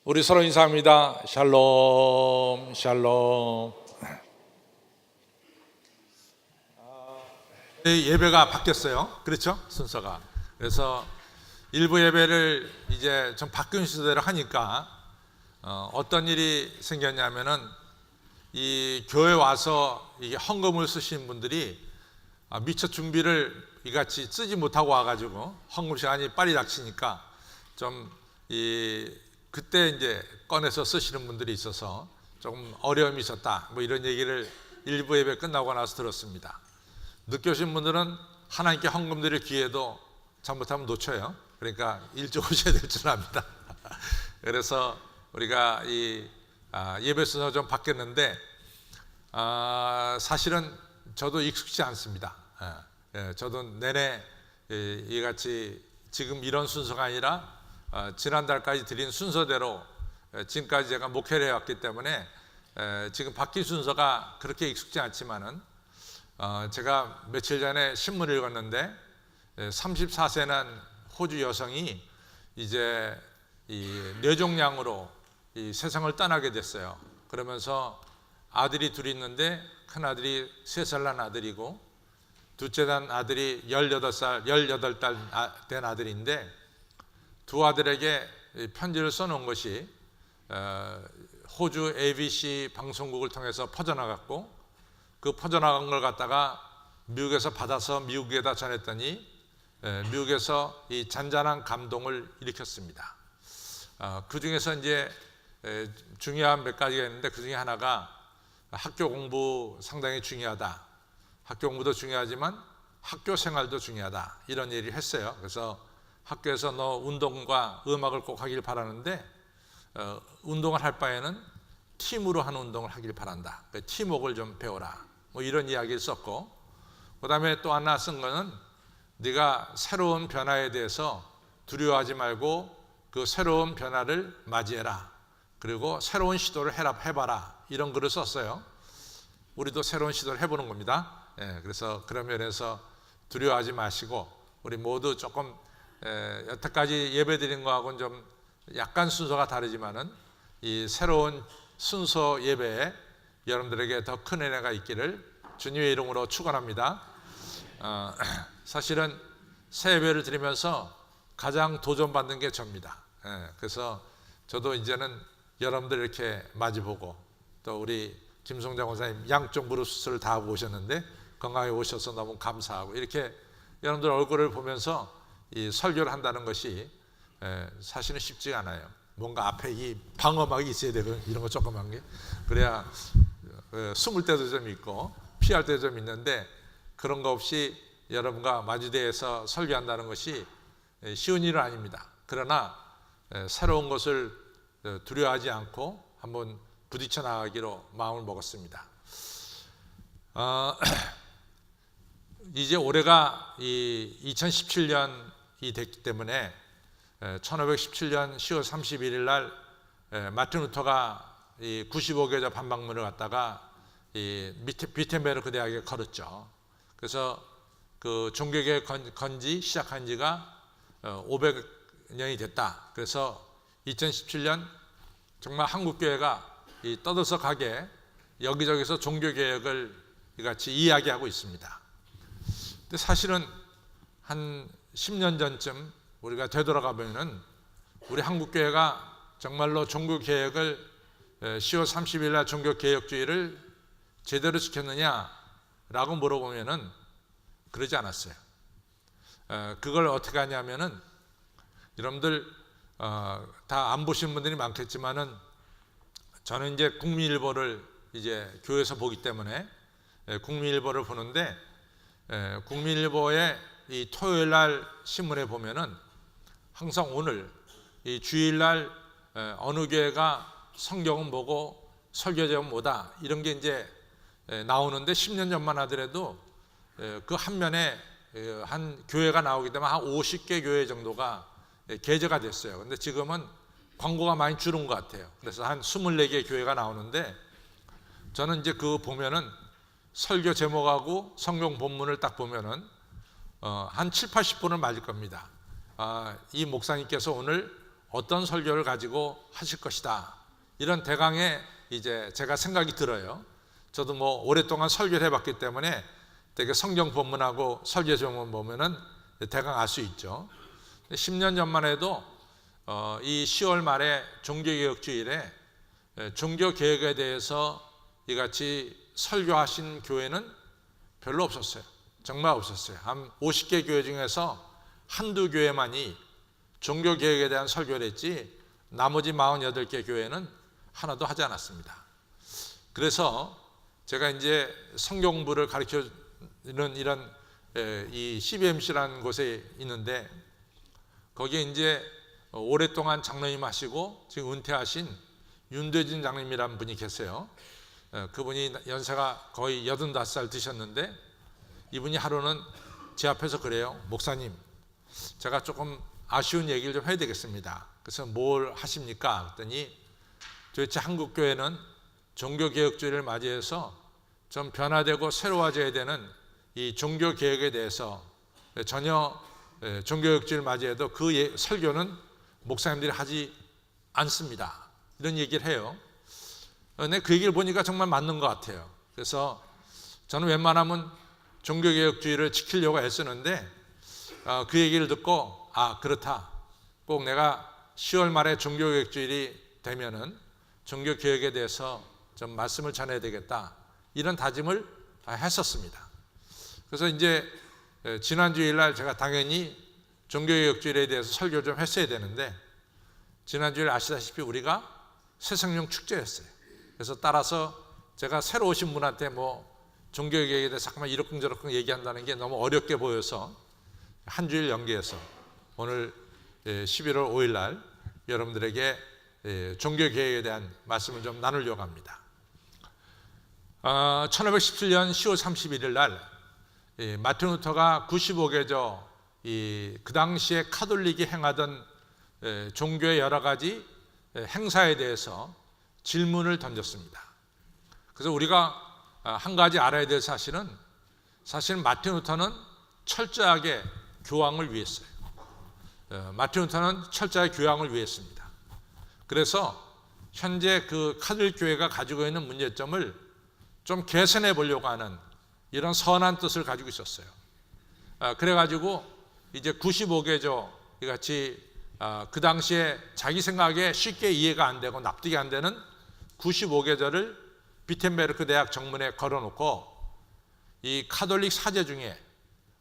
우리 서로 인사합니다. 샬롬, 샬롬. 예배가 바뀌었어요. 그렇죠? 순서가. 그래서 일부 예배를 이제 좀 바뀐 순서대로 하니까 어떤 일이 생겼냐면은 이 교회 와서 이게 헌금을 쓰시는 분들이 미처 준비를 이같이 쓰지 못하고 와가지고 헌금 시간이 빨리 닥치니까 좀 그때 이제 꺼내서 쓰시는 분들이 있어서 조금 어려움이 있었다. 뭐 이런 얘기를 일부 예배 끝나고 나서 들었습니다. 늦게 오신 분들은 하나님께 헌금 드릴 기회도 잘못하면 놓쳐요. 그러니까 일찍 오셔야 될 줄 압니다. 그래서 우리가 예배 순서가 좀 바뀌었는데 사실은 저도 익숙지 않습니다. 저도 내내 이같이 지금 이런 순서가 아니라 지난달까지 드린 순서대로 지금까지 제가 목회를 해왔기 때문에 지금 바뀐 순서가 그렇게 익숙지 않지만은 제가 며칠 전에 신문을 읽었는데 34세는 호주 여성이 이제 이 뇌종양으로 이 세상을 떠나게 됐어요. 그러면서 아들이 둘이 있는데 큰 아들이 3살 난 아들이고 둘째 난 아들이 18달 된 아들인데 두 아들에게 편지를 써놓은 것이 호주 ABC 방송국을 통해서 퍼져나갔고 그 퍼져나간 걸 갖다가 미국에서 받아서 미국에다 전했더니 미국에서 이 잔잔한 감동을 일으켰습니다. 그 중에서 이제 중요한 몇 가지가 있는데 그 중에 하나가 학교 공부 상당히 중요하다. 학교 공부도 중요하지만 학교 생활도 중요하다. 이런 얘기를 했어요. 그래서 학교에서 너 운동과 음악을 꼭 하길 바라는데 운동을 할 바에는 팀으로 하는 운동을 하길 바란다. 팀워크를 좀 배워라. 뭐 이런 이야기를 썼고 그 다음에 또 하나 쓴 거는 네가 새로운 변화에 대해서 두려워하지 말고 그 새로운 변화를 맞이해라. 그리고 새로운 시도를 해봐라. 이런 글을 썼어요. 우리도 새로운 시도를 해보는 겁니다. 그래서 그런 면에서 두려워하지 마시고 우리 모두 조금 여태까지 예배드린 거하고는 좀 약간 순서가 다르지만은 이 새로운 순서 예배에 여러분들에게 더 큰 은혜가 있기를 주님의 이름으로 축원합니다. 사실은 새 예배를 드리면서 가장 도전받는 게 저입니다. 그래서 저도 이제는 여러분들 이렇게 마주보고 또 우리 김성장 원사님 양쪽 무릎 수술을 다 하고 오셨는데 건강히 오셔서 너무 감사하고 이렇게 여러분들 얼굴을 보면서 이 설교를 한다는 것이 사실은 쉽지가 않아요. 뭔가 앞에 이 방어막이 있어야 되거든요. 이런 거 조그만 게 그래야 숨을 때도 좀 있고 피할 때도 좀 있는데 그런 거 없이 여러분과 마주대해서 설교한다는 것이 쉬운 일은 아닙니다. 그러나 새로운 것을 두려워하지 않고 한번 부딪혀 나가기로 마음을 먹었습니다. 이제 올해가 2017년이 됐기 때문에 1517년 10월 31일 날 마틴 루터가 95교자 반박문을 갖다가 비텐베르크 대학에 걸었죠. 그래서 그 종교개혁 건지 시작한 지가 500년이 됐다. 그래서 2017년 정말 한국교회가 떠들썩하게 여기저기서 종교개혁을 같이 이야기하고 있습니다. 근데 사실은 한 10년 전쯤 우리가 되돌아가 보면은 우리 한국교회가 정말로 종교개혁을 10월 30일 날 종교개혁주의를 제대로 지켰느냐라고 물어보면은 그러지 않았어요. 그걸 어떻게 하냐면은 여러분들 다 안 보신 분들이 많겠지만은 저는 이제 국민일보를 이제 교회에서 보기 때문에 국민일보를 보는데 국민일보의 이 토요일 날 신문에 보면은 항상 오늘 이 주일 날 어느 교회가 성경은 뭐고 설교 제목은 뭐다 이런 게 이제 나오는데 10년 전만 하더라도 그 한 면에 한 교회가 나오기 때문에 한 50개 교회 정도가 게재가 됐어요. 근데 지금은 광고가 많이 줄은 것 같아요. 그래서 한 24개 교회가 나오는데 저는 이제 그거 보면은 설교 제목하고 성경 본문을 딱 보면은 한 7, 80%는 맞을 겁니다. 이 목사님께서 오늘 어떤 설교를 가지고 하실 것이다. 이런 대강의 이제 제가 생각이 들어요. 저도 뭐 오랫동안 설교를 해봤기 때문에 되게 성경 본문하고 설교 제목만 보면은 대강 알 수 있죠. 10년 전만 해도 이 10월 말에 종교개혁주일에 종교개혁에 대해서 이같이 설교하신 교회는 별로 없었어요. 정말 없었어요. 한 50개 교회 중에서 한두 교회만이 종교개혁에 대한 설교를 했지 나머지 48개 교회는 하나도 하지 않았습니다. 그래서 제가 이제 성경 공부를 가르쳐주는 이런 이 CBMC라는 곳에 있는데 거기에 이제 오랫동안 장로님 하시고 지금 은퇴하신 윤대진 장로님이라는 분이 계세요. 그분이 연세가 거의 85살 드셨는데 이분이 하루는 제 앞에서 그래요. 목사님, 제가 조금 아쉬운 얘기를 좀 해야 되겠습니다. 그래서 뭘 하십니까? 그랬더니 도대체 한국교회는 종교개혁주의를 맞이해서 좀 변화되고 새로워져야 되는 이 종교개혁에 대해서 전혀 종교개혁주의를 맞이해도 그 설교는 목사님들이 하지 않습니다. 이런 얘기를 해요. 근데 그 얘기를 보니까 정말 맞는 것 같아요. 그래서 저는 웬만하면 종교개혁주의를 지키려고 애쓰는데 그 얘기를 듣고 그렇다. 꼭 내가 10월 말에 종교개혁주일이 되면은 종교개혁에 대해서 좀 말씀을 전해야 되겠다. 이런 다짐을 했었습니다. 그래서 이제 지난 주일날 제가 당연히 종교개혁주일에 대해서 설교 좀 했어야 되는데 지난 주일 아시다시피 우리가 새성령 축제였어요. 그래서 따라서 제가 새로 오신 분한테 뭐 종교개혁에 대해서 잠깐만 이러쿵저러쿵 얘기한다는 게 너무 어렵게 보여서 한 주일 연기해서 오늘 11월 5일 날 여러분들에게 종교개혁에 대한 말씀을 좀 나누려고 합니다. 1517년 10월 31일 날 마틴 루터가 95개조 그 당시에 카톨릭이 행하던 종교의 여러 가지 행사에 대해서 질문을 던졌습니다. 그래서 우리가 한 가지 알아야 될 사실은 사실 마틴 루터는 철저하게 교황을 위했어요. 마틴 루터는 철저하게 교황을 위했습니다. 그래서 현재 그 카톨릭 교회가 가지고 있는 문제점을 좀 개선해 보려고 하는 이런 선한 뜻을 가지고 있었어요. 그래가지고 이제 95개조 같이 그 당시에 자기 생각에 쉽게 이해가 안 되고 납득이 안 되는 95개조를 비텐베르크 대학 정문에 걸어놓고 이 카톨릭 사제 중에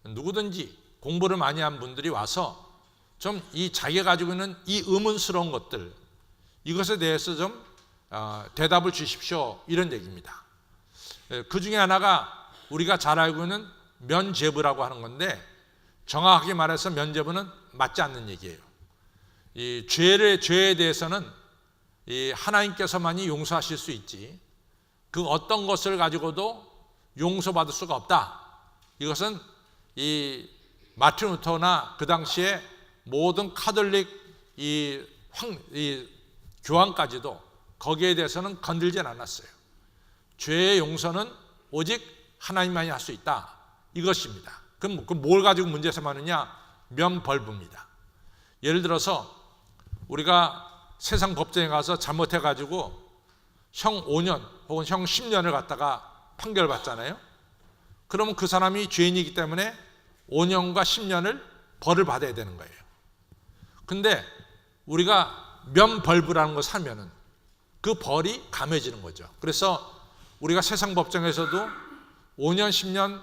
누구든지 공부를 많이 한 분들이 와서 좀 이 자기가 가지고 있는 이 의문스러운 것들 이것에 대해서 좀 대답을 주십시오 이런 얘기입니다. 그 중에 하나가 우리가 잘 알고 있는 면죄부라고 하는 건데 정확하게 말해서 면죄부는 맞지 않는 얘기예요. 이 죄에 대해서는 이 하나님께서만이 용서하실 수 있지 그 어떤 것을 가지고도 용서받을 수가 없다. 이것은 이 마틴 루터나 그 당시에 모든 카톨릭 이 교황까지도 거기에 대해서는 건들진 않았어요. 죄의 용서는 오직 하나님만이 할 수 있다. 이것입니다. 그럼 뭘 가지고 문제 삼았느냐? 면벌부입니다. 예를 들어서 우리가 세상 법정에 가서 잘못해가지고 형 5년 혹은 형 10년을 갖다가 판결받잖아요. 그러면 그 사람이 죄인이기 때문에 5년과 10년을 벌을 받아야 되는 거예요. 근데 우리가 면벌부라는 걸 사면은 그 벌이 감해지는 거죠. 그래서 우리가 세상 법정에서도 5년, 10년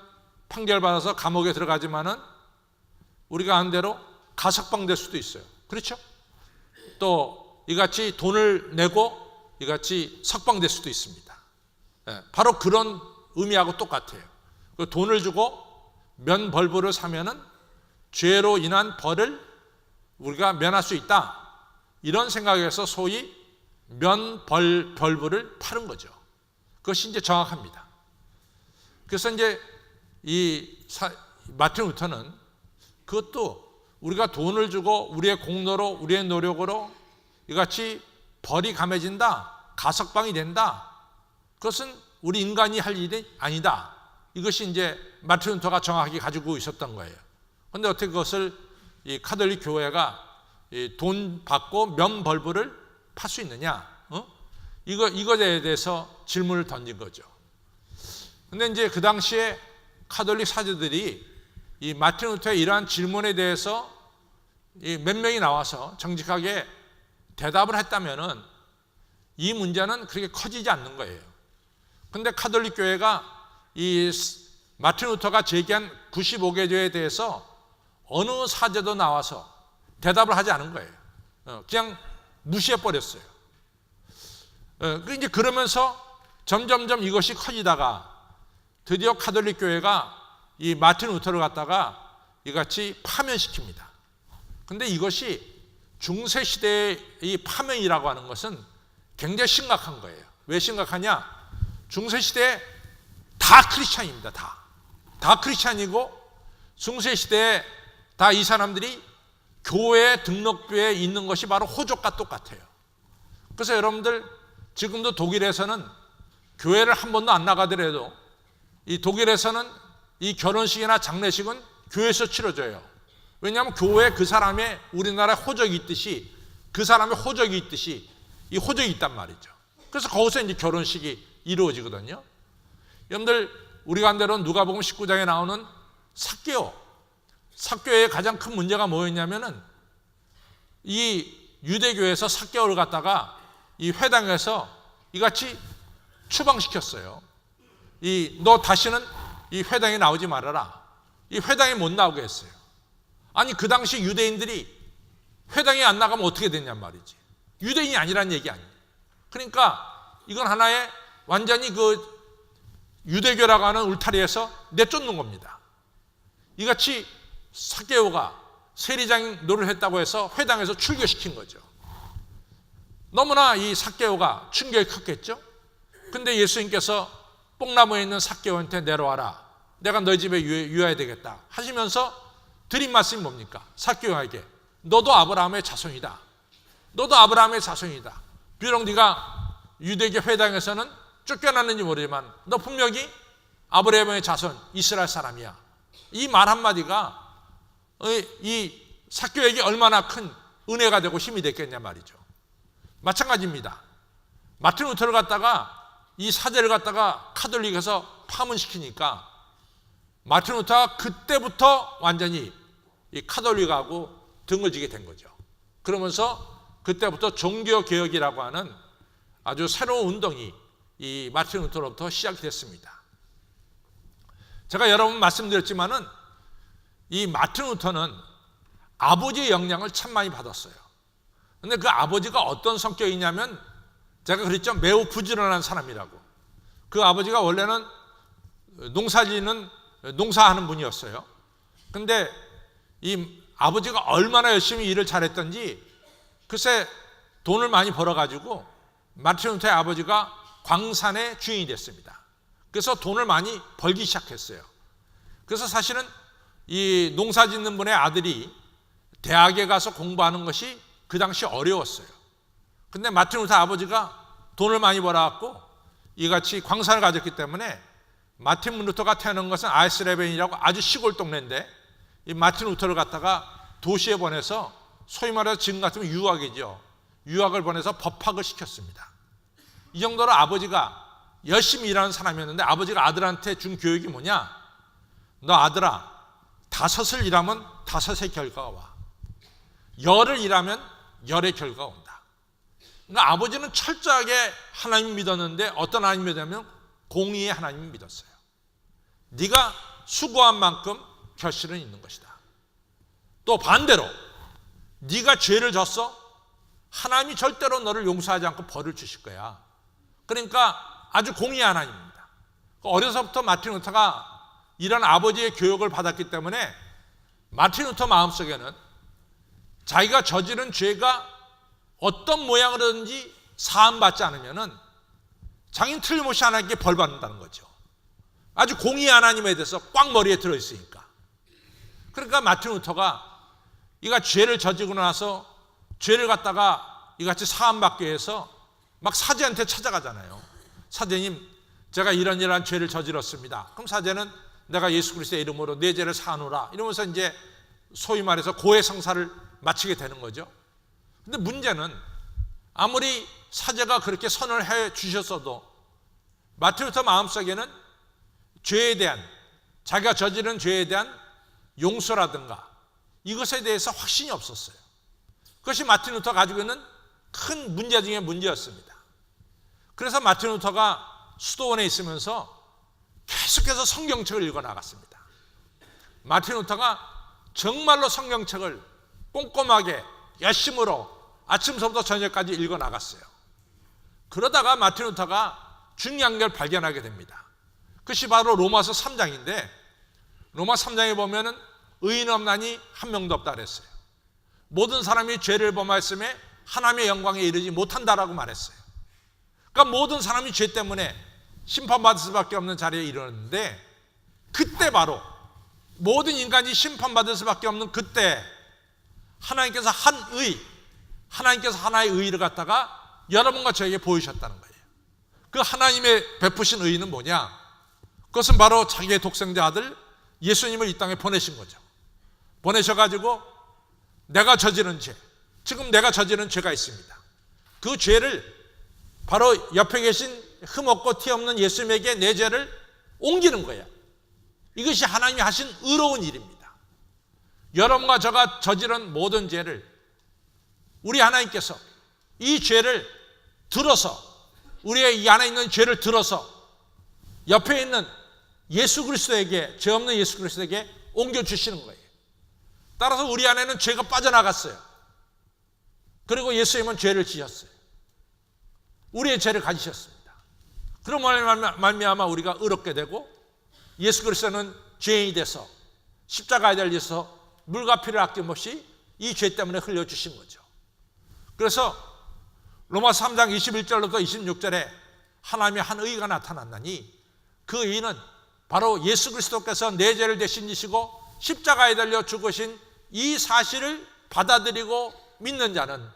판결받아서 감옥에 들어가지만은 우리가 아는 대로 가석방 될 수도 있어요. 그렇죠? 또 이같이 돈을 내고 이같이 석방될 수도 있습니다. 바로 그런 의미하고 똑같아요. 그 돈을 주고 면벌부를 사면은 죄로 인한 벌을 우리가 면할 수 있다. 이런 생각에서 소위 면벌부를 파는 거죠. 그것이 이제 정확합니다. 그래서 이제 마틴 루터는 그것도 우리가 돈을 주고 우리의 공로로 우리의 노력으로 이같이 벌이 감해진다, 가석방이 된다. 그것은 우리 인간이 할 일이 아니다. 이것이 이제 마틴 루터가 정확하게 가지고 있었던 거예요. 그런데 어떻게 그것을 이 카톨릭 교회가 돈 받고 면벌부를 팔 수 있느냐? 이거에 대해서 질문을 던진 거죠. 근데 이제 그 당시에 카톨릭 사제들이 이 마틴 루터의 이러한 질문에 대해서 몇 명이 나와서 정직하게 대답을 했다면은 이 문제는 그렇게 커지지 않는 거예요. 근데 카톨릭 교회가 이 마틴 루터가 제기한 95개조에 대해서 어느 사제도 나와서 대답을 하지 않은 거예요. 그냥 무시해 버렸어요. 이제 그러면서 점점점 이것이 커지다가 드디어 카톨릭 교회가 이 마틴 루터를 갖다가 이같이 파면시킵니다. 근데 이것이 중세 시대의 이 파면이라고 하는 것은 굉장히 심각한 거예요. 왜 심각하냐? 중세 시대에 다 크리스찬입니다. 다 크리스찬이고 중세 시대에 다 이 사람들이 교회 등록부에 있는 것이 바로 호족과 똑같아요. 그래서 여러분들 지금도 독일에서는 교회를 한 번도 안 나가더라도 이 독일에서는 이 결혼식이나 장례식은 교회에서 치러져요. 왜냐하면 교회에 그 사람의 우리나라에 호적이 있듯이 그 사람의 호적이 있듯이 이 호적이 있단 말이죠. 그래서 거기서 이제 결혼식이 이루어지거든요. 여러분들 우리가 한 대로 누가복음 19장에 나오는 삭개오의 가장 큰 문제가 뭐였냐면은 이 유대교에서 삭개오를 갖다가 이 회당에서 이같이 추방시켰어요. 너 다시는 이 회당에 나오지 말아라. 이 회당에 못 나오게 했어요. 아니 그 당시 유대인들이 회당에 안 나가면 어떻게 됐냔 말이지. 유대인이 아니란 얘기 아니에요. 그러니까 이건 하나의 완전히 그 유대교라고 하는 울타리에서 내쫓는 겁니다. 이같이 삭개오가 세리장 노릇을 했다고 해서 회당에서 출교시킨 거죠. 너무나 이 삭개오가 충격이 컸겠죠. 근데 예수님께서 뽕나무에 있는 삭개오한테 내려와라. 내가 너희 집에 유해야 되겠다 하시면서 드린 말씀이 뭡니까? 삭개오에게 너도 아브라함의 자손이다. 너도 아브라함의 자손이다. 비록 네가 유대교 회당에서는 쫓겨났는지 모르지만 너 분명히 아브라함의 자손 이스라엘 사람이야. 이 말 한마디가 이 삭개오에게 얼마나 큰 은혜가 되고 힘이 됐겠냐 말이죠. 마찬가지입니다. 마틴 루터를 갖다가 이 사제를 갖다가 카톨릭에서 파문시키니까 마틴 루터가 그때부터 완전히 이 카톨릭하고 등을 지게 된 거죠. 그러면서 그때부터 종교개혁이라고 하는 아주 새로운 운동이 이 마틴 루터로부터 시작이 됐습니다. 제가 여러 번 말씀드렸지만은 이 마틴 루터는 아버지의 영향을 참 많이 받았어요. 근데 그 아버지가 어떤 성격이냐면 제가 그랬죠. 매우 부지런한 사람이라고. 그 아버지가 원래는 농사하는 분이었어요. 근데 이 아버지가 얼마나 열심히 일을 잘했던지 글쎄 돈을 많이 벌어가지고 마틴 루터의 아버지가 광산의 주인이 됐습니다. 그래서 돈을 많이 벌기 시작했어요. 그래서 사실은 이 농사 짓는 분의 아들이 대학에 가서 공부하는 것이 그 당시 어려웠어요. 근데 마틴 루터 아버지가 돈을 많이 벌어갖고 이같이 광산을 가졌기 때문에 마틴 루터가 태어난 것은 아이슬레벤이라고 아주 시골 동네인데 이 마틴 루터를 갖다가 도시에 보내서 소위 말해서 지금 같으면 유학이죠. 유학을 보내서 법학을 시켰습니다. 이 정도로 아버지가 열심히 일하는 사람이었는데 아버지가 아들한테 준 교육이 뭐냐? 너 아들아 5을 일하면 5의 결과가 와. 열을 일하면 열의 결과가 온다. 그러니까 아버지는 철저하게 하나님 믿었는데 어떤 하나님 믿었냐면 공의의 하나님 믿었어요. 네가 수고한 만큼 결실은 있는 것이다. 또 반대로 네가 죄를 졌어? 하나님이 절대로 너를 용서하지 않고 벌을 주실 거야. 그러니까 아주 공의의 하나님입니다. 어려서부터 마틴 루터가 이런 아버지의 교육을 받았기 때문에 마틴 루터 마음속에는 자기가 저지른 죄가 어떤 모양으로든지 사함받지 않으면은 자기는 틀림없이 하나님께 벌 받는다는 거죠. 아주 공의의 하나님에 대해서 꽉 머리에 들어있으니까. 그러니까 마틴 루터가 이가 죄를 저지르고 나서 죄를 갖다가 이같이 사함받기 위해서 막 사제한테 찾아가잖아요. 사제님, 제가 이런 죄를 저질렀습니다. 그럼 사제는 내가 예수 그리스도의 이름으로 내 죄를 사하노라 이러면서 이제 소위 말해서 고해성사를 마치게 되는 거죠. 근데 문제는 아무리 사제가 그렇게 선을 해 주셨어도 마틴 루터 마음속에는 죄에 대한, 자기가 저지른 죄에 대한 용서라든가 이것에 대해서 확신이 없었어요. 그것이 마틴 루터가 가지고 있는 큰 문제 중에 문제였습니다. 그래서 마틴 루터가 수도원에 있으면서 계속해서 성경책을 읽어 나갔습니다. 마틴 루터가 정말로 성경책을 꼼꼼하게 열심으로 아침서부터 저녁까지 읽어 나갔어요. 그러다가 마틴 루터가 중요한 걸 발견하게 됩니다. 그것이 바로 로마서 3장인데 로마 3장에 보면은 의인 없나니 한 명도 없다 그랬어요. 모든 사람이 죄를 범하였음에 하나님의 영광에 이르지 못한다라고 말했어요. 그러니까 모든 사람이 죄 때문에 심판받을 수밖에 없는 자리에 이르렀는데, 그때 바로 모든 인간이 심판받을 수밖에 없는 그때 하나님께서 하나님께서 하나의 의의를 갖다가 여러분과 저에게 보이셨다는 거예요. 그 하나님의 베푸신 의의는 뭐냐? 그것은 바로 자기의 독생자 아들 예수님을 이 땅에 보내신 거죠. 보내셔가지고 내가 저지른 죄, 지금 내가 저지른 죄가 있습니다. 그 죄를 바로 옆에 계신 흠없고 티 없는 예수님에게 내 죄를 옮기는 거예요. 이것이 하나님이 하신 의로운 일입니다. 여러분과 저가 저지른 모든 죄를 우리 하나님께서 이 죄를 들어서, 우리의 이 안에 있는 죄를 들어서 옆에 있는 예수 그리스도에게, 죄 없는 예수 그리스도에게 옮겨주시는 거예요. 따라서 우리 안에는 죄가 빠져나갔어요. 그리고 예수님은 죄를 지셨어요. 우리의 죄를 가지셨습니다. 그런 말미암아 우리가 의롭게 되고, 예수 그리스도는 죄인이 돼서 십자가에 달려서 물과 피를 아낌없이 이 죄 때문에 흘려주신 거죠. 그래서 로마서 3장 21절부터 26절에 하나님의 한 의가 나타났나니 그 의는 바로 예수 그리스도께서 내 죄를 대신 지시고 십자가에 달려 죽으신 이 사실을 받아들이고 믿는 자는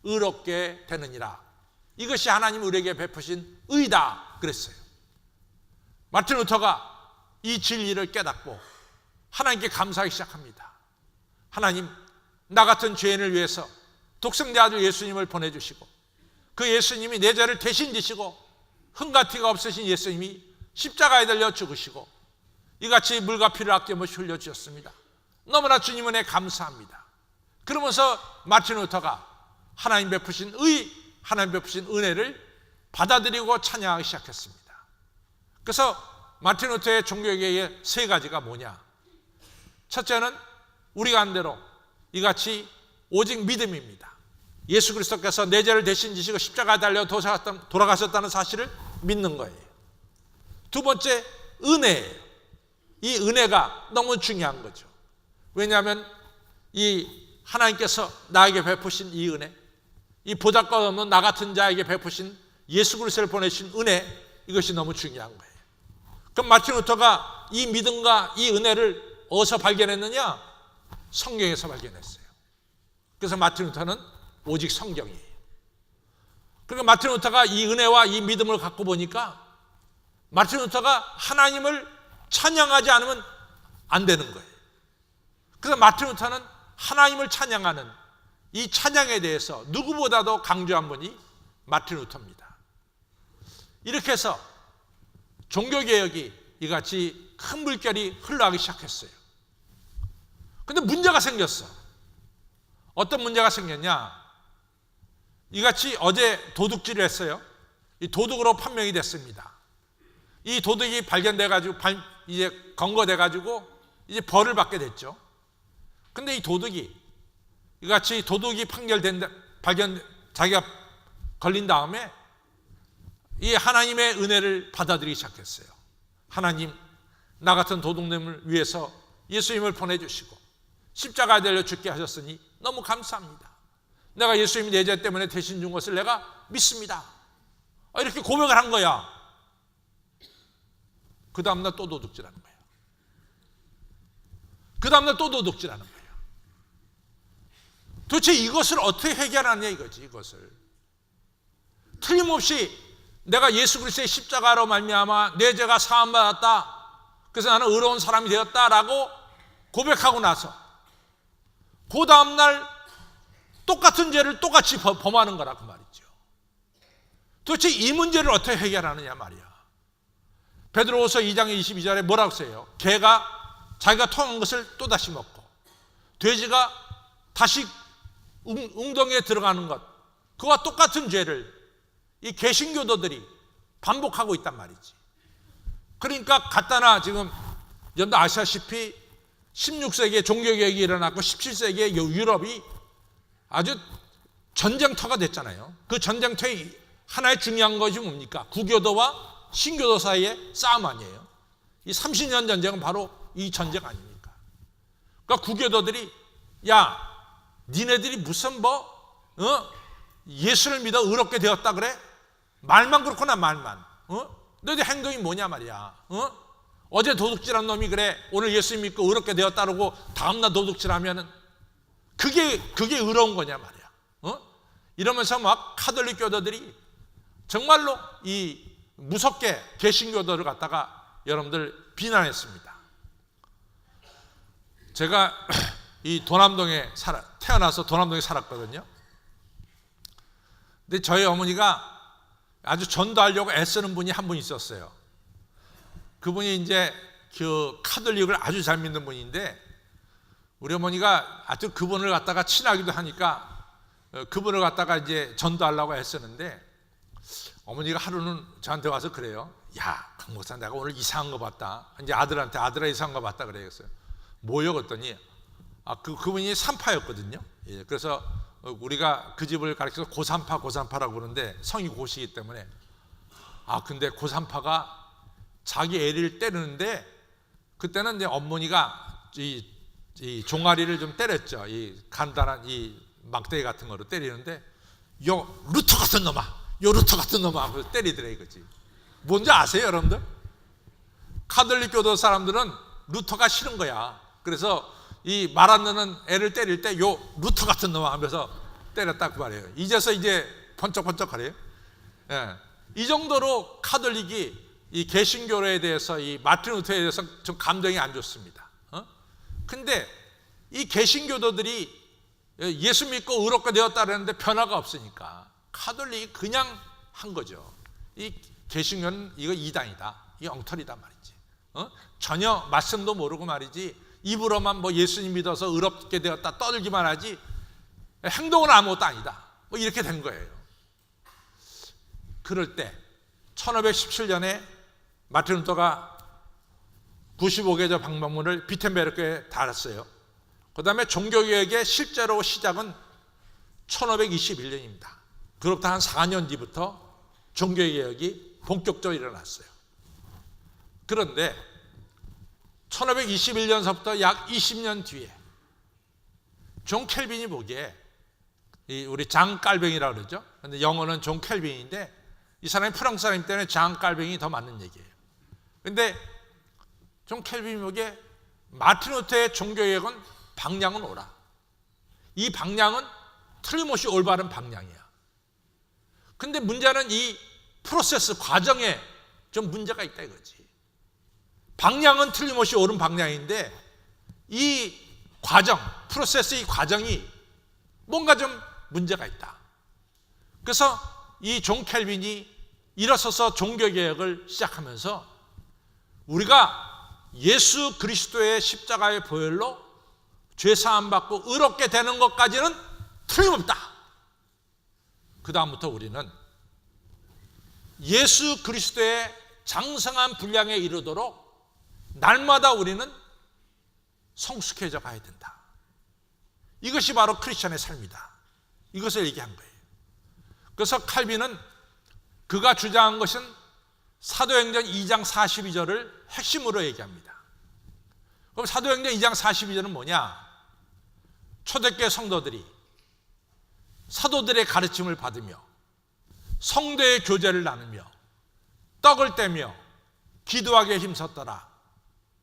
의롭게 되느니라. 이것이 하나님 우리에게 베푸신 의다 그랬어요. 마틴 루터가 이 진리를 깨닫고 하나님께 감사하기 시작합니다. 하나님, 나 같은 죄인을 위해서 독생자 아들 예수님을 보내주시고 그 예수님이 내 죄를 대신 지시고 흠과 티가 없으신 예수님이 십자가에 달려 죽으시고 이같이 물과 피를 아낌없이 흘려주셨습니다. 너무나 주님 은혜 감사합니다. 그러면서 마틴 루터가 하나님 베푸신 하나님 베푸신 은혜를 받아들이고 찬양하기 시작했습니다. 그래서 마틴 루터의 종교개혁의 세 가지가 뭐냐? 첫째는 우리가 한 대로 이같이 오직 믿음입니다. 예수 그리스도께서 내 죄를 대신 지시고 십자가에 달려 돌아가셨다는 사실을 믿는 거예요. 두 번째, 은혜예요. 이 은혜가 너무 중요한 거죠. 왜냐하면 이 하나님께서 나에게 베푸신 이 은혜, 이 보잘것없는 나 같은 자에게 베푸신 예수 그리스도를 보내신 은혜, 이것이 너무 중요한 거예요. 그럼 마틴 루터가 이 믿음과 이 은혜를 어디서 발견했느냐? 성경에서 발견했어요. 그래서 마틴 루터는 오직 성경이에요. 그러니까 마틴 루터가 이 은혜와 이 믿음을 갖고 보니까 마틴 루터가 하나님을 찬양하지 않으면 안 되는 거예요. 그래서 마틴 루터는 하나님을 찬양하는 이 찬양에 대해서 누구보다도 강조한 분이 마틴 루터입니다. 이렇게 해서 종교개혁이 이같이 큰 물결이 흘러가기 시작했어요. 그런데 문제가 생겼어. 어떤 문제가 생겼냐? 이같이 어제 도둑질을 했어요. 이 도둑으로 판명이 됐습니다. 이 도둑이 발견돼가지고 이제 검거돼가지고 이제 벌을 받게 됐죠. 근데 이 도둑이 이같이 도둑이 자기가 걸린 다음에 이 하나님의 은혜를 받아들이기 시작했어요. 하나님, 나 같은 도둑놈을 위해서 예수님을 보내주시고 십자가에 달려 죽게 하셨으니 너무 감사합니다. 내가 예수님이 내 죄 때문에 대신 준 것을 내가 믿습니다. 이렇게 고백을 한 거야. 그 다음날 또 도둑질하는 거야. 그 다음날 또 도둑질하는 거야. 도대체 이것을 어떻게 해결하냐 이거지. 이것을 틀림없이 내가 예수 그리스도의 십자가로 말미암아 내 죄가 사함받았다, 그래서 나는 의로운 사람이 되었다라고 고백하고 나서 그 다음날 똑같은 죄를 똑같이 범하는 거라 그 말이죠. 도대체 이 문제를 어떻게 해결하느냐 말이야. 베드로후서 2장 22절에 뭐라고 써요? 개가 자기가 토한 것을 또다시 먹고 돼지가 다시 웅덩이에 들어가는 것, 그와 똑같은 죄를 이 개신교도들이 반복하고 있단 말이지. 그러니까 갖다나 지금 여러분도 아시다시피 16세기에 종교개혁이 일어났고 17세기에 유럽이 아주 전쟁터가 됐잖아요. 그 전쟁터의 하나의 중요한 것이 뭡니까? 구교도와 신교도 사이의 싸움 아니에요. 이 30년 전쟁은 바로 이 전쟁 아닙니까? 그러니까 구교도들이 야, 니네들이 무슨 예수를 믿어 의롭게 되었다 그래? 말만 그렇구나, 말만. 너희들 행동이 뭐냐 말이야. 어제 도둑질한 놈이 그래 오늘 예수 믿고 의롭게 되었다고 다음날 도둑질하면은 그게 의로운 거냐 말이야. 이러면서 막 카톨릭 교도들이 정말로 이 무섭게 개신교도를 갖다가 여러분들 비난했습니다. 제가 이 도남동에 태어나서 도남동에 살았거든요. 근데 저희 어머니가 아주 전도하려고 애쓰는 분이 한 분 있었어요. 그분이 이제 그 카톨릭을 아주 잘 믿는 분인데 우리 어머니가 아주 그분을 갖다가 친하기도 하니까 그분을 갖다가 이제 전도하려고 애쓰는데 어머니가 하루는 저한테 와서 그래요. 야, 강 목사 내가 오늘 이상한 거 봤다. 이제 아들아 이상한 거 봤다 그래요. 뭐요? 그랬더니 그분이 산파였거든요. 예, 그래서 우리가 그 집을 가르쳐서 고산파라고 그러는데 성이 고시기 때문에 근데 고산파가 자기 애를 때리는데 그때는 이제 어머니가 이 종아리를 좀 때렸죠. 이 간단한 이 막대기 같은 거로 때리는데 요 루터 같은 놈아 하고 때리더래 이거지. 뭔지 아세요 여러분들? 카톨릭 교도 사람들은 루터가 싫은 거야. 그래서 이 말 안 듣는 애를 때릴 때 요 루터 같은 놈아 하면서 때렸다 그 말이에요. 이제서 이제 번쩍번쩍 하래요. 예. 이 정도로 카톨릭이 이 개신교에 대해서 이 마틴 루터에 대해서 좀 감정이 안 좋습니다. 근데 이 개신교도들이 예수 믿고 의롭게 되었다 그랬는데 변화가 없으니까 카톨릭이 그냥 한 거죠. 이 개신교는 이거 이단이다. 이게 엉터리다 말이지. 전혀 말씀도 모르고 말이지 입으로만 예수님 믿어서 의롭게 되었다 떠들기만 하지 행동은 아무것도 아니다. 이렇게 된 거예요. 그럴 때 1517년에 마틴 루터가 95개조 방법문을 비텐베르크에 달았어요. 그 다음에 종교개혁의 실제로 시작은 1521년입니다. 그로부터 한 4년 뒤부터 종교개혁이 본격적으로 일어났어요. 그런데 1521년서부터 약 20년 뒤에 존 켈빈이 보기에 우리 장 깔뱅이라고 그러죠. 근데 영어는 존 켈빈인데 이 사람이 프랑스 사람이기 때문에 장 깔뱅이 더 맞는 얘기예요. 근데 존 켈빈이 보기에 마틴 루터의 종교개혁은 방향은 옳아. 이 방향은 틀림없이 올바른 방향이야. 근데 문제는 이 프로세스 과정에 좀 문제가 있다 이거지. 방향은 틀림없이 옳은 방향인데 이 과정, 프로세스 이 과정이 뭔가 좀 문제가 있다. 그래서 이 존 켈빈이 일어서서 종교개혁을 시작하면서 우리가 예수 그리스도의 십자가의 보혈로 죄사함 받고 의롭게 되는 것까지는 틀림없다. 그 다음부터 우리는 예수 그리스도의 장성한 분량에 이르도록 날마다 우리는 성숙해져 가야 된다. 이것이 바로 크리스천의 삶이다. 이것을 얘기한 거예요. 그래서 칼빈은 그가 주장한 것은 사도행전 2장 42절을 핵심으로 얘기합니다. 그럼 사도행전 2장 42절은 뭐냐? 초대교회 성도들이 사도들의 가르침을 받으며 성도의 교제를 나누며 떡을 떼며 기도하기에 힘썼더라.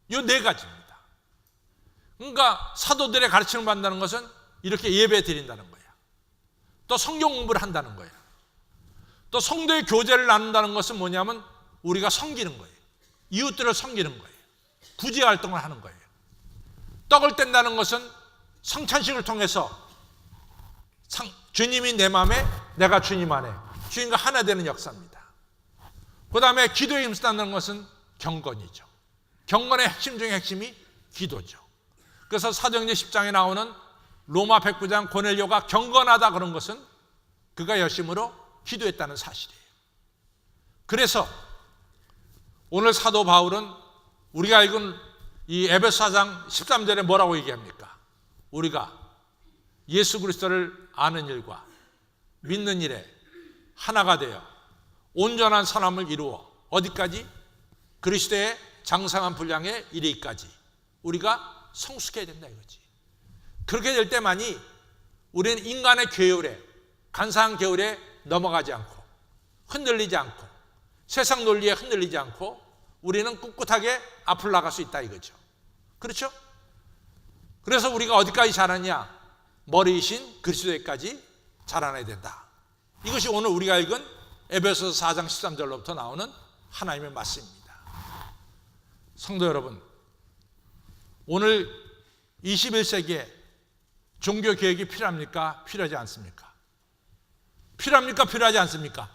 이 네 가지입니다. 그러니까 사도들의 가르침을 받는다는 것은 이렇게 예배 드린다는 거예요. 또 성경 공부를 한다는 거예요. 또 성도의 교제를 나눈다는 것은 뭐냐면 우리가 섬기는 거예요. 이웃들을 섬기는 거예요. 구제 활동을 하는 거예요. 떡을 뗀다는 것은 성찬식을 통해서 주님이 내 마음에, 내가 주님 안에, 주님과 하나 되는 역사입니다. 그 다음에 기도에 힘쓰다는 것은 경건이죠. 경건의 핵심 중에 핵심이 기도죠. 그래서 사도행전 10장에 나오는 로마 백부장 고넬료가 경건하다 그런 것은 그가 열심으로 기도했다는 사실이에요. 그래서 오늘 사도 바울은 우리가 읽은 이 에베소 4장 13절에 뭐라고 얘기합니까? 우리가 예수 그리스도를 아는 일과 믿는 일에 하나가 되어 온전한 사람을 이루어 어디까지? 그리스도의 장성한 분량에 이르기까지 우리가 성숙해야 된다 이거지. 그렇게 될 때만이 우리는 인간의 계율에, 간사한 계율에 넘어가지 않고 흔들리지 않고 세상 논리에 흔들리지 않고 우리는 꿋꿋하게 앞으로 나갈 수 있다 이거죠. 그렇죠? 그래서 우리가 어디까지 자라냐? 머리이신 그리스도에까지 자라나야 된다. 이것이 오늘 우리가 읽은 에베소서 4장 13절로부터 나오는 하나님의 말씀입니다. 성도 여러분, 오늘 21세기에 종교 개혁이 필요합니까? 필요하지 않습니까? 필요합니까? 필요하지 않습니까?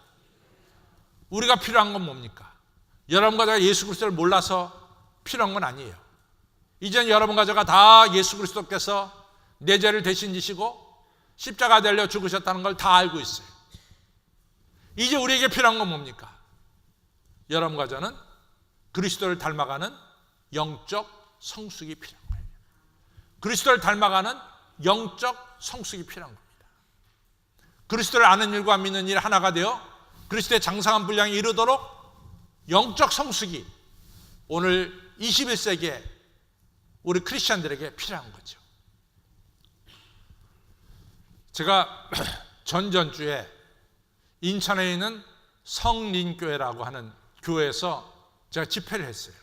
우리가 필요한 건 뭡니까? 여러분과 제가 예수 그리스도를 몰라서 필요한 건 아니에요. 이젠 여러분과 제가 다 예수 그리스도께서 내 죄를 대신 지시고 십자가 달려 죽으셨다는 걸 다 알고 있어요. 이제 우리에게 필요한 건 뭡니까? 여러분과 저는 그리스도를 닮아가는 영적 성숙이 필요한 거예요. 그리스도를 닮아가는 영적 성숙이 필요한 겁니다. 그리스도를 아는 일과 믿는 일 하나가 되어 그리스도의 장성한 분량에 이르도록 영적 성숙이 오늘 21세기에 우리 크리스천들에게 필요한 거죠. 제가 전전주에 인천에 있는 성린교회라고 하는 교회에서 제가 집회를 했어요.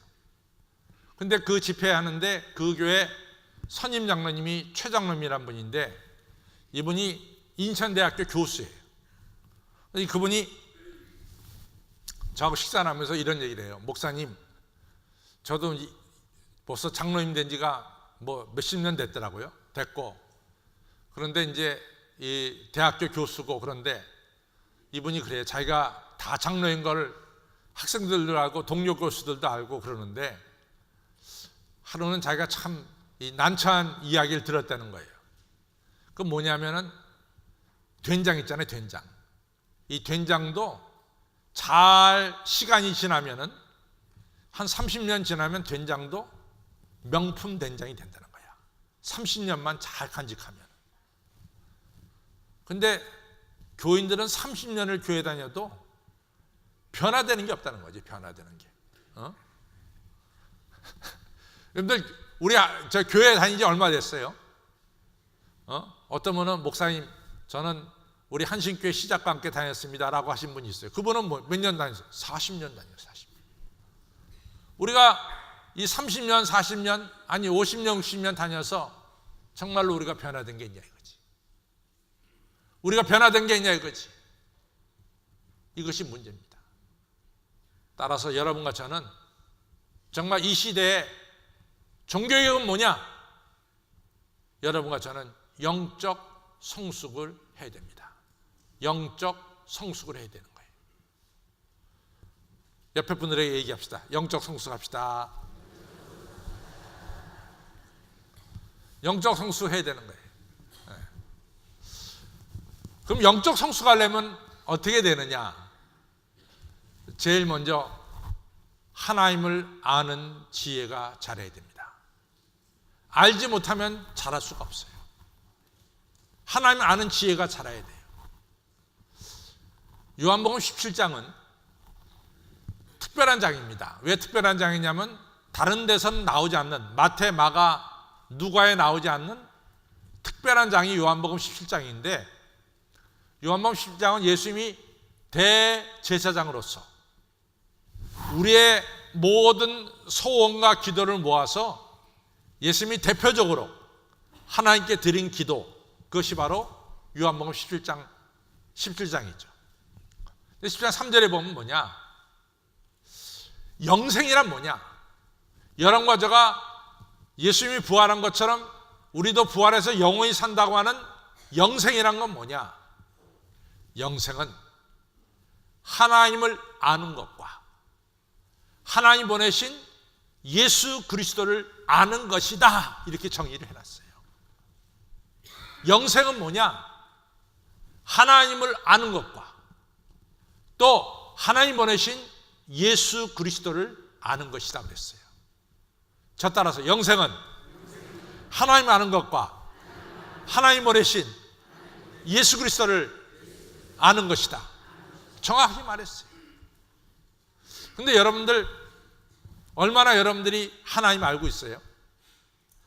근데 그 집회하는데 그 교회 선임 장로님이 최 장로님이란 분인데 이분이 인천대학교 교수예요. 그분이 저하고 식사를 하면서 이런 얘기를 해요. 목사님, 저도 벌써 장로님 된 지가 뭐 몇십 년 됐더라고요. 됐고. 그런데 이제 이 대학교 교수고 그런데 이분이 그래요. 자기가 다 장로인 걸 학생들도 알고 동료 교수들도 알고 그러는데 하루는 자기가 참 이 난처한 이야기를 들었다는 거예요. 그 뭐냐면은 된장 있잖아요. 된장. 이 된장도 잘 시간이 지나면은 한 30년 지나면 된장도 명품 된장이 된다는 거야. 30년만 잘 간직하면. 근데 교인들은 30년을 교회 다녀도 변화되는 게 없다는 거지. 변화되는 게. 여러분들 우리 저 교회 다닌 지 얼마 됐어요? 어떤 분은 목사님 저는 우리 한신교회 시작과 함께 다녔습니다라고 하신 분이 있어요. 그분은 뭐 몇 년 다녔어요? 40년 다녔어요. 40년. 우리가 이 30년, 40년, 아니 50년, 60년 다녀서 정말로 우리가 변화된 게 있냐 이거지. 우리가 변화된 게 있냐 이거지. 이것이 문제입니다. 따라서 여러분과 저는 정말 이 시대에 종교개혁은 뭐냐? 여러분과 저는 영적 성숙을 해야 됩니다. 영적 성숙을 해야 되는 거예요. 옆에 분들에게 얘기합시다. 영적 성숙합시다. 영적 성숙해야 되는 거예요. 네. 그럼 영적 성숙하려면 어떻게 되느냐? 제일 먼저 하나님을 아는 지혜가 자라야 됩니다. 알지 못하면 자랄 수가 없어요. 하나님을 아는 지혜가 자라야 돼요. 요한복음 17장은 특별한 장입니다. 왜 특별한 장이냐면 다른 데서는 나오지 않는 마태, 마가, 누가에 나오지 않는 특별한 장이 요한복음 17장인데 요한복음 17장은 예수님이 대제사장으로서 우리의 모든 소원과 기도를 모아서 예수님이 대표적으로 하나님께 드린 기도, 그것이 바로 요한복음 17장이죠. 17장 3절에 보면 뭐냐? 영생이란 뭐냐? 여러분과 제가 예수님이 부활한 것처럼 우리도 부활해서 영원히 산다고 하는 영생이란 건 뭐냐? 영생은 하나님을 아는 것과 하나님 보내신 예수 그리스도를 아는 것이다. 이렇게 정의를 해놨어요. 영생은 뭐냐? 하나님을 아는 것과 또 하나님 보내신 예수 그리스도를 아는 것이다 그랬어요. 저 따라서 영생은 하나님 아는 것과 하나님 보내신 예수 그리스도를 아는 것이다. 정확히 말했어요. 근데 여러분들 얼마나 여러분들이 하나님 알고 있어요?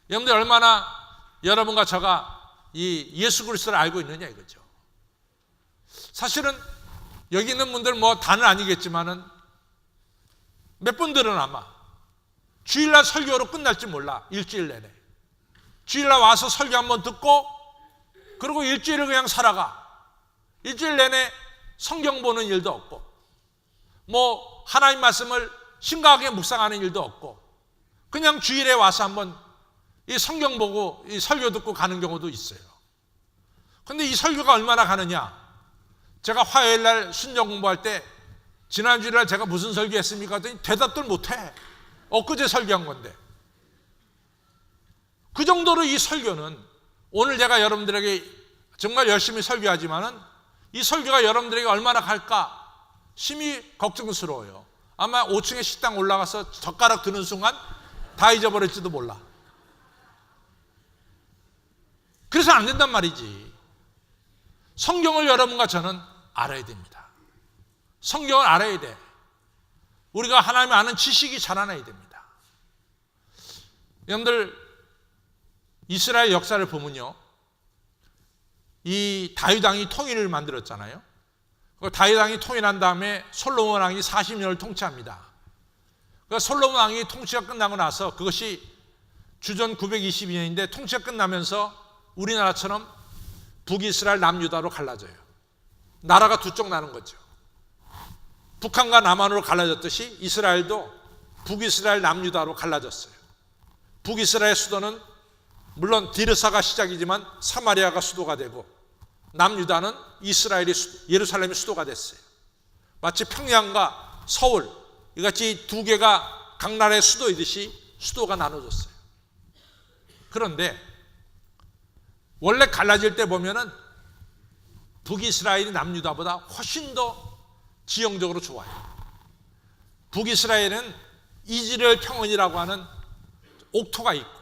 여러분들 얼마나 여러분과 저가 이 예수 그리스도를 알고 있느냐 이거죠. 사실은 여기 있는 분들 뭐 다는 아니겠지만은 몇 분들은 아마 주일날 설교로 끝날지 몰라. 일주일 내내 주일날 와서 설교 한번 듣고 그리고 일주일을 그냥 살아가. 일주일 내내 성경 보는 일도 없고 뭐 하나님 말씀을 심각하게 묵상하는 일도 없고 그냥 주일에 와서 한번 이 성경 보고 이 설교 듣고 가는 경우도 있어요. 근데 이 설교가 얼마나 가느냐? 제가 화요일 날 순정 공부할 때 지난 주일날 제가 무슨 설교했습니까? 했더니 대답들 못해. 엊그제 설교한 건데. 그 정도로 이 설교는 오늘 제가 여러분들에게 정말 열심히 설교하지만은 이 설교가 여러분들에게 얼마나 갈까 심히 걱정스러워요. 아마 5층에 식당 올라가서 젓가락 드는 순간 다 잊어버릴지도 몰라. 그래서 안 된단 말이지. 성경을 여러분과 저는 알아야 됩니다. 성경을 알아야 돼. 우리가 하나님을 아는 지식이 자라나야 됩니다. 여러분들 이스라엘 역사를 보면요, 이 다윗 왕이 통일을 만들었잖아요. 다윗 왕이 통일한 다음에 솔로몬 왕이 40년을 통치합니다. 솔로몬 왕이 통치가 끝나고 나서 그것이 주전 922년인데 통치가 끝나면서 우리나라처럼 북이스라엘 남유다로 갈라져요. 나라가 두 쪽 나는 거죠. 북한과 남한으로 갈라졌듯이 이스라엘도 북이스라엘 남유다로 갈라졌어요. 북이스라엘 수도는 물론 디르사가 시작이지만 사마리아가 수도가 되고 남유다는 이스라엘이 예루살렘이 수도가 됐어요. 마치 평양과 서울 이같이 두 개가 각 나라의 수도이듯이 수도가 나눠졌어요. 그런데 원래 갈라질 때 보면은 북이스라엘이 남유다보다 훨씬 더 지형적으로 좋아요. 북이스라엘은 이즈라엘 평원이라고 하는 옥토가 있고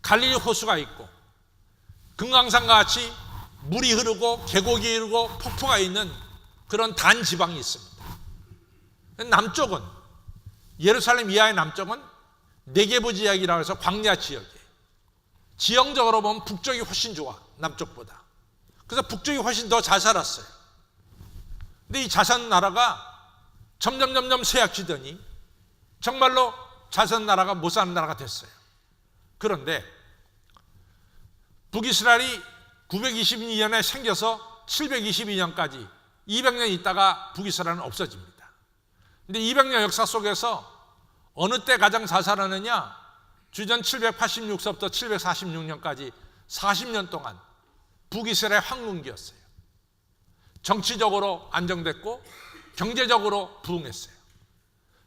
갈릴리 호수가 있고 금강산과 같이 물이 흐르고 계곡이 흐르고 폭포가 있는 그런 단 지방이 있습니다. 남쪽은 예루살렘 이하의 남쪽은 네게부 지역이라고 해서 광야 지역이에요. 지형적으로 보면 북쪽이 훨씬 좋아, 남쪽보다. 그래서 북쪽이 훨씬 더 잘 살았어요. 근데 이 잘 사는 나라가 점점 쇠약해지더니 정말로 잘 사는 나라가 못 사는 나라가 됐어요. 그런데 북이스라엘이 922년에 생겨서 722년까지 200년 있다가 북이스라엘은 없어집니다. 근데 200년 역사 속에서 어느 때 가장 잘 살았느냐? 주전 786서부터 746년까지 40년 동안 북이스라엘 황금기였어요. 정치적으로 안정됐고 경제적으로 부흥했어요.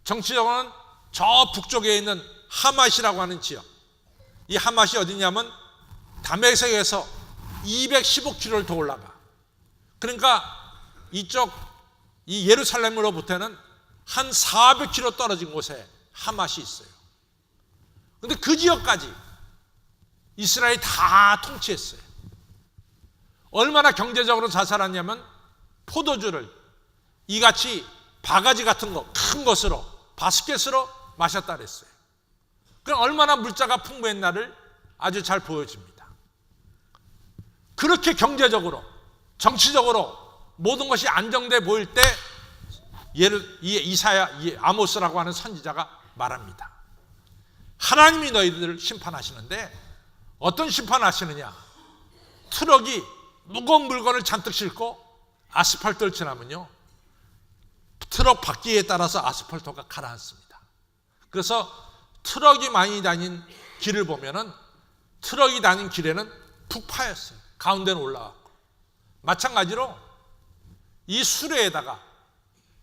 정치적으로는 저 북쪽에 있는 하맛이라고 하는 지역, 이 하맛이 어디냐면 다메섹에서 215km를 더 올라가. 그러니까 이쪽 이 예루살렘으로부터는 한 400km 떨어진 곳에 하맛이 있어요. 근데 그 지역까지 이스라엘이 다 통치했어요. 얼마나 경제적으로 잘 살았냐면 포도주를 이같이 바가지 같은 거, 큰 것으로 바스켓으로 마셨다 그랬어요. 그럼 얼마나 물자가 풍부했나를 아주 잘 보여줍니다. 그렇게 정치적으로 모든 것이 안정돼 보일 때 아모스라고 하는 선지자가 말합니다. 하나님이 너희들을 심판하시는데 어떤 심판하시느냐? 트럭이 무거운 물건을 잔뜩 싣고 아스팔트를 지나면요, 트럭 바퀴에 따라서 아스팔트가 가라앉습니다. 그래서 트럭이 많이 다닌 길을 보면은 트럭이 다닌 길에는 푹 파였어요. 가운데는 올라갔고, 마찬가지로 이 수레에다가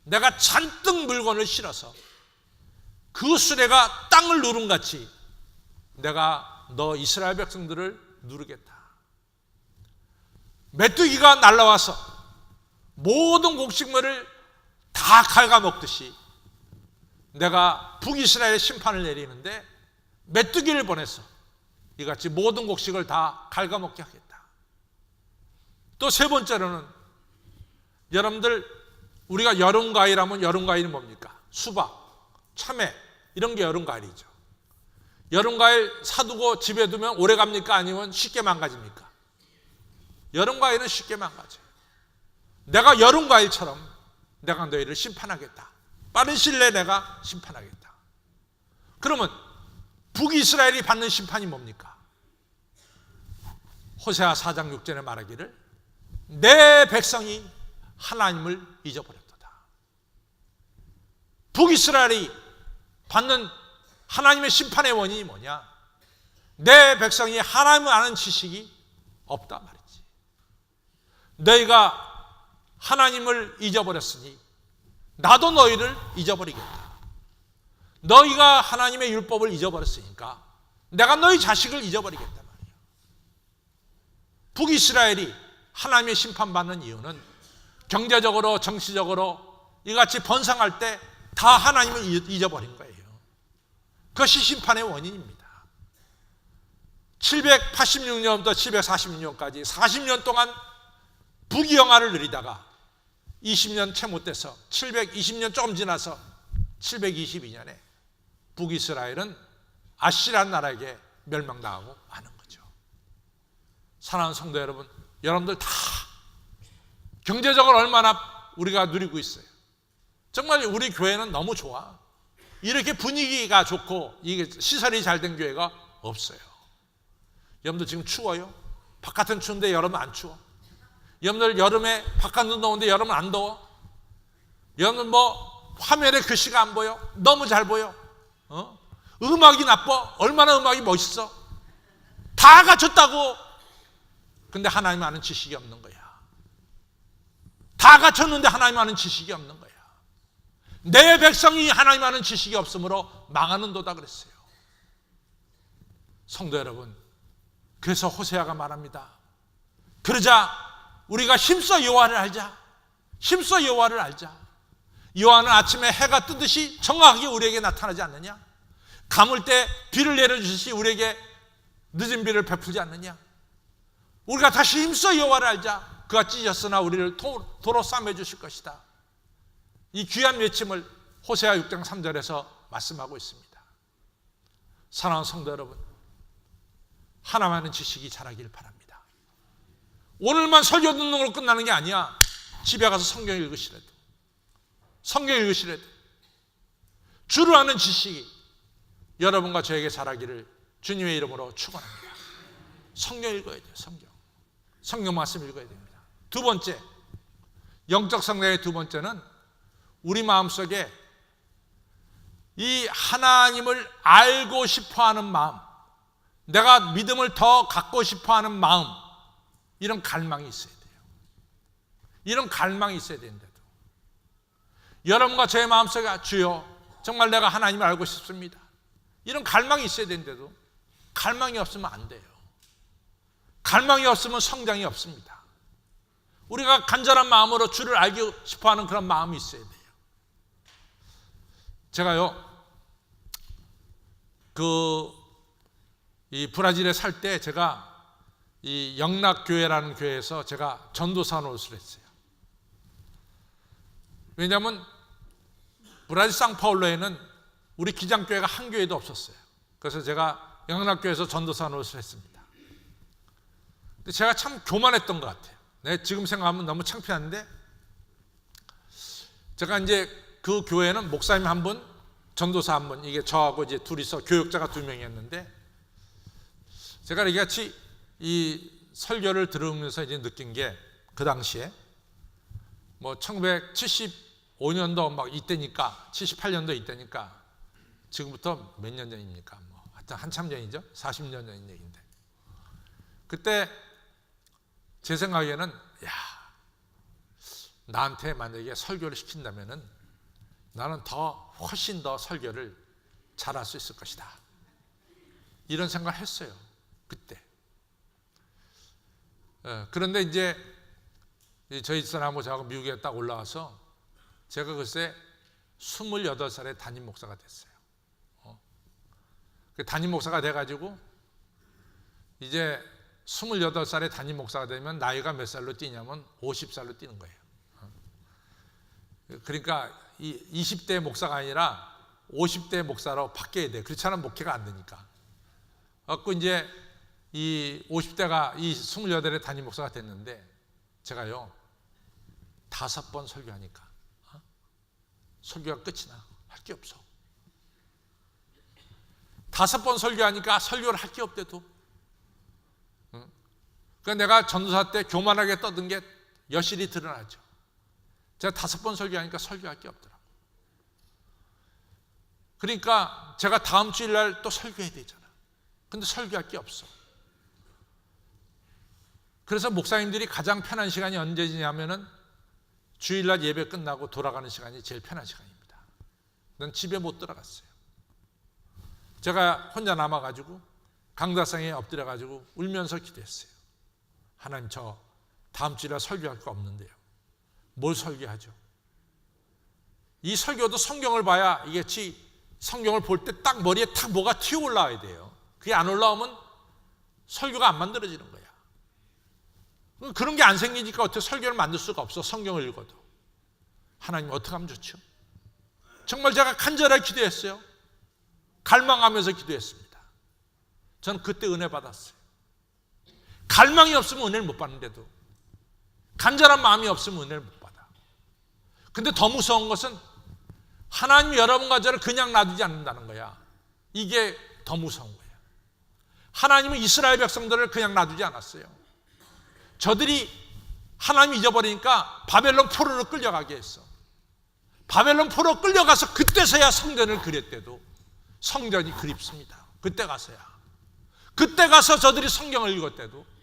내가 잔뜩 물건을 실어서 그 수레가 땅을 누름같이 내가 너 이스라엘 백성들을 누르겠다. 메뚜기가 날라와서 모든 곡식물을 다 갉아먹듯이 내가 북이스라엘의 심판을 내리는데 메뚜기를 보내서 이같이 모든 곡식을 다 갉아먹게 하겠다. 또 세 번째로는, 여러분들 우리가 여름과일하면 여름과일이 뭡니까? 수박, 참외 이런 게 여름과일이죠. 여름과일 사두고 집에 두면 오래 갑니까? 아니면 쉽게 망가집니까? 여름과일은 쉽게 망가져요. 내가 여름과일처럼 내가 너희를 심판하겠다. 빠른 시일 내에 내가 심판하겠다. 그러면 북이스라엘이 받는 심판이 뭡니까? 호세아 4장 6절에 말하기를 내 백성이 하나님을 잊어버렸도다. 북이스라엘이 받는 하나님의 심판의 원인이 뭐냐? 내 백성이 하나님을 아는 지식이 없다 말이지. 너희가 하나님을 잊어버렸으니 나도 너희를 잊어버리겠다. 너희가 하나님의 율법을 잊어버렸으니까 내가 너희 자식을 잊어버리겠다 말이야. 북이스라엘이 하나님의 심판받는 이유는 경제적으로 정치적으로 이같이 번성할 때 다 하나님을 잊어버린 거예요. 그것이 심판의 원인입니다. 786년부터 746년까지 40년 동안 부귀영화를 누리다가 20년 채 못 돼서 720년 조금 지나서 722년에 북이스라엘은 아시리아 나라에게 멸망당하고 마는 거죠. 사랑하는 성도 여러분, 여러분들 다 경제적으로 얼마나 우리가 누리고 있어요. 정말 우리 교회는 너무 좋아. 이렇게 분위기가 좋고 이게 시설이 잘 된 교회가 없어요. 여러분들 지금 추워요? 바깥은 추운데 여름은 안 추워? 여러분들 여름에 바깥은 더운데 여름은 안 더워? 여러분 뭐 화면에 글씨가 안 보여? 너무 잘 보여? 음악이 나빠? 얼마나 음악이 멋있어? 다 갖췄다고. 근데 하나님 아는 지식이 없는 거야. 다 갖췄는데 하나님 아는 지식이 없는 거야. 내 백성이 하나님 아는 지식이 없으므로 망하는도다 그랬어요. 성도 여러분, 그래서 호세아가 말합니다. 그러자 우리가 힘써 여호와를 알자. 힘써 여호와를 알자. 여호와는 아침에 해가 뜨듯이 정확하게 우리에게 나타나지 않느냐? 가물 때 비를 내려주듯이 우리에게 늦은 비를 베풀지 않느냐? 우리가 다시 힘써 여호와를 알자. 그가 찢었으나 우리를 도로 싸매 주실 것이다. 이 귀한 외침을 호세아 6장 3절에서 말씀하고 있습니다. 사랑하는 성도 여러분, 하나만은 지식이 자라길 바랍니다. 오늘만 설교 듣는 걸로 끝나는 게 아니야. 집에 가서 성경 읽으시라도, 성경 읽으시라도 주를 아는 지식이 여러분과 저에게 자라기를 주님의 이름으로 축원합니다. 성경 읽어야 돼요. 성경 말씀 읽어야 됩니다. 두 번째, 영적 성장의 두 번째는 우리 마음속에 이 하나님을 알고 싶어하는 마음, 내가 믿음을 더 갖고 싶어하는 마음, 이런 갈망이 있어야 돼요. 이런 갈망이 있어야 되는데도 여러분과 제 마음속에 주여 정말 내가 하나님을 알고 싶습니다, 이런 갈망이 있어야 되는데도 갈망이 없으면 안 돼요. 갈망이 없으면 성장이 없습니다. 우리가 간절한 마음으로 주를 알고 싶어하는 그런 마음이 있어야 돼요. 제가요, 이 브라질에 살 때 제가 이 영락교회라는 교회에서 제가 전도사 노릇을 했어요. 왜냐하면 브라질 상파울로에는 우리 기장교회가 한 교회도 없었어요. 그래서 제가 영락교회에서 전도사 노릇을 했습니다. 근데 제가 참 교만했던 것 같아요. 네, 지금 생각하면 너무 창피한데, 제가 이제 그 교회는 목사님 한 분, 전도사 한 분, 이게 저하고 이제 둘이서 교역자가 2명이었는데, 제가 이같이 이 설교를 들으면서 이제 느낀 게, 그 당시에 뭐 1975년도 막 이때니까, 78년도 이때니까, 지금부터 몇 년 전입니까? 뭐 하여튼 한참 전이죠. 40년 전 얘기인데, 그때 제 생각에는 나한테 만약에 설교를 시킨다면은 나는 훨씬 더 설교를 잘할 수 있을 것이다, 이런 생각을 했어요 그때. 그런데 이제 저희 집사람하고 저하고 미국에 딱 올라와서 제가 글쎄 28살에 담임 목사가 됐어요. 담임 목사가 돼가지고 이제 28살에 담임 목사가 되면 나이가 몇 살로 뛰냐면 50살로 뛰는 거예요. 그러니까 20대 목사가 아니라 50대 목사로 바뀌어야 돼. 그렇지 않으면 목회가 안 되니까. 그래서 이제 이 50대가 이 28에 담임 목사가 됐는데 제가요 5번 설교하니까 설교가 끝이 나. 할 게 없어. 5번 설교하니까 설교를 할 게 없대도. 그러니까 내가 전도사 때 교만하게 떠든 게 여실히 드러나죠. 제가 5번 설교하니까 설교할 게 없더라고. 그러니까 제가 다음 주일날 또 설교해야 되잖아. 근데 설교할 게 없어. 그래서 목사님들이 가장 편한 시간이 언제냐면은 주일날 예배 끝나고 돌아가는 시간이 제일 편한 시간입니다. 난 집에 못 들어갔어요. 제가 혼자 남아가지고 강다상에 엎드려가지고 울면서 기도했어요. 하나님, 저 다음 주일날 설교할 거 없는데요. 뭘 설교하죠? 이 설교도 성경을 봐야 이겠지. 성경을 볼 때 딱 머리에 탁 뭐가 튀어 올라와야 돼요. 그게 안 올라오면 설교가 안 만들어지는 거야. 그런 게 안 생기니까 어떻게 설교를 만들 수가 없어. 성경을 읽어도. 하나님 어떻게 하면 좋죠? 정말 제가 간절하게 기도했어요. 갈망하면서 기도했습니다. 저는 그때 은혜 받았어요. 갈망이 없으면 은혜를 못 받는데도 간절한 마음이 없으면 은혜를 못 받아. 근데 더 무서운 것은 하나님이 여러분과 저를 그냥 놔두지 않는다는 거야. 이게 더 무서운 거야. 하나님은 이스라엘 백성들을 그냥 놔두지 않았어요. 저들이 하나님 잊어버리니까 바벨론 포로로 끌려가게 했어. 바벨론 포로 끌려가서 그때서야 성전을 그렸대도 성전이 그립습니다. 그때 가서야. 그때 가서 저들이 성경을 읽었대도.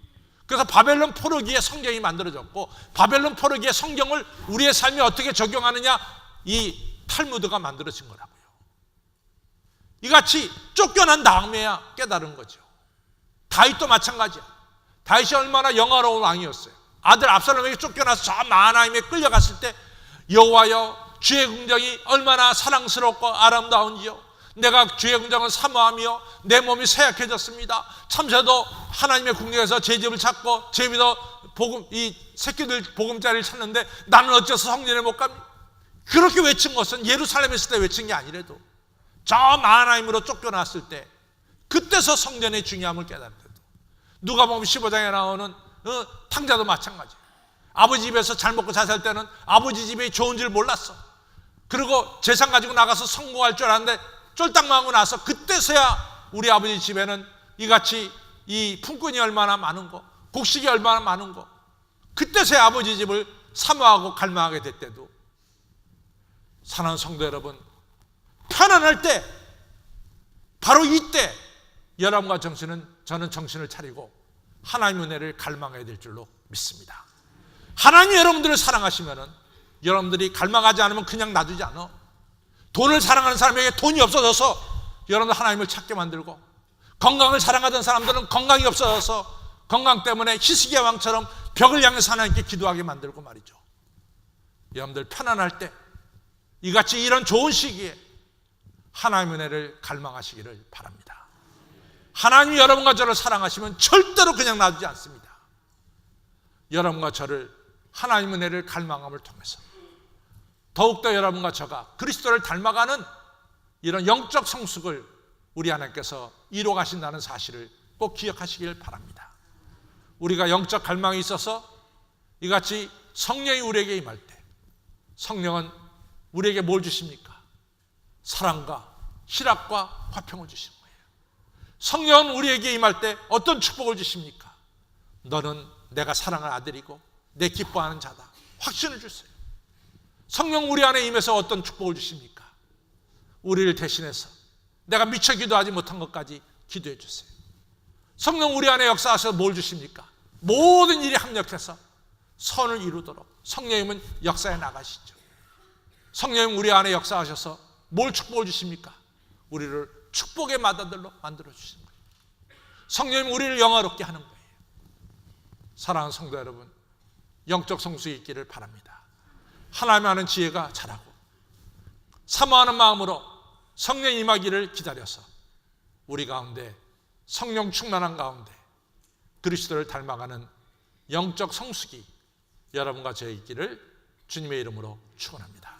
그래서 바벨론 포로기에 성경이 만들어졌고 바벨론 포로기에 성경을 우리의 삶에 어떻게 적용하느냐, 이 탈무드가 만들어진 거라고요. 이같이 쫓겨난 다음에야 깨달은 거죠. 다윗도 마찬가지야. 다윗이 얼마나 영화로운 왕이었어요. 아들 압살롬에게 쫓겨나서 저 마하나임에 끌려갔을 때 여호와여, 주의 궁정이 얼마나 사랑스럽고 아름다운지요. 내가 주의 궁정을 사모하며 내 몸이 쇠약해졌습니다. 참새도 하나님의 궁정에서 제 집을 찾고 제비도 이 새끼들 보금자리를 찾는데 나는 어째서 성전에 못 갑니까? 그렇게 외친 것은 예루살렘에 있을 때 외친 게 아니래도 저 마하나임으로 쫓겨났을 때 그때서 성전의 중요함을 깨달았대도. 누가복음 15장에 나오는 탕자도 마찬가지예요. 아버지 집에서 잘 먹고 잘 살 때는 아버지 집이 좋은 줄 몰랐어. 그리고 재산 가지고 나가서 성공할 줄 알았는데 쫄딱망하고 나서 그때서야 우리 아버지 집에는 이같이 이 품꾼이 얼마나 많은 거, 곡식이 얼마나 많은 거, 그때서야 아버지 집을 사모하고 갈망하게 됐대도. 사랑하는 성도 여러분, 편안할 때 바로 이때 여러분과 저는 정신을 차리고 하나님의 은혜를 갈망해야 될 줄로 믿습니다. 하나님이 여러분들을 사랑하시면은 여러분들이 갈망하지 않으면 그냥 놔두지 않아. 돈을 사랑하는 사람에게 돈이 없어져서 여러분들 하나님을 찾게 만들고, 건강을 사랑하던 사람들은 건강이 없어져서 건강 때문에 히스기야 왕처럼 벽을 향해서 하나님께 기도하게 만들고 말이죠. 여러분들 편안할 때 이같이 이런 좋은 시기에 하나님의 은혜를 갈망하시기를 바랍니다. 하나님이 여러분과 저를 사랑하시면 절대로 그냥 놔두지 않습니다. 여러분과 저를 하나님의 은혜를 갈망함을 통해서 더욱더 여러분과 저가 그리스도를 닮아가는 이런 영적 성숙을 우리 하나님께서 이루어 가신다는 사실을 꼭 기억하시길 바랍니다. 우리가 영적 갈망이 있어서 이같이 성령이 우리에게 임할 때 성령은 우리에게 뭘 주십니까? 사랑과 희락과 화평을 주시는 거예요. 성령은 우리에게 임할 때 어떤 축복을 주십니까? 너는 내가 사랑하는 아들이고 내 기뻐하는 자다. 확신을 주세요. 성령 우리 안에 임해서 어떤 축복을 주십니까? 우리를 대신해서 내가 미처 기도하지 못한 것까지 기도해 주세요. 성령 우리 안에 역사하셔서 뭘 주십니까? 모든 일이 합력해서 선을 이루도록 성령님은 역사에 나가시죠. 성령님 우리 안에 역사하셔서 뭘 축복을 주십니까? 우리를 축복의 마다들로 만들어 주시는 거예요. 성령님 우리를 영화롭게 하는 거예요. 사랑하는 성도 여러분, 영적 성숙이 있기를 바랍니다. 하나님 아는 지혜가 자라고 사모하는 마음으로 성령 임하기를 기다려서 우리 가운데 성령 충만한 가운데 그리스도를 닮아가는 영적 성숙이 여러분과 저에 있기를 주님의 이름으로 축원합니다.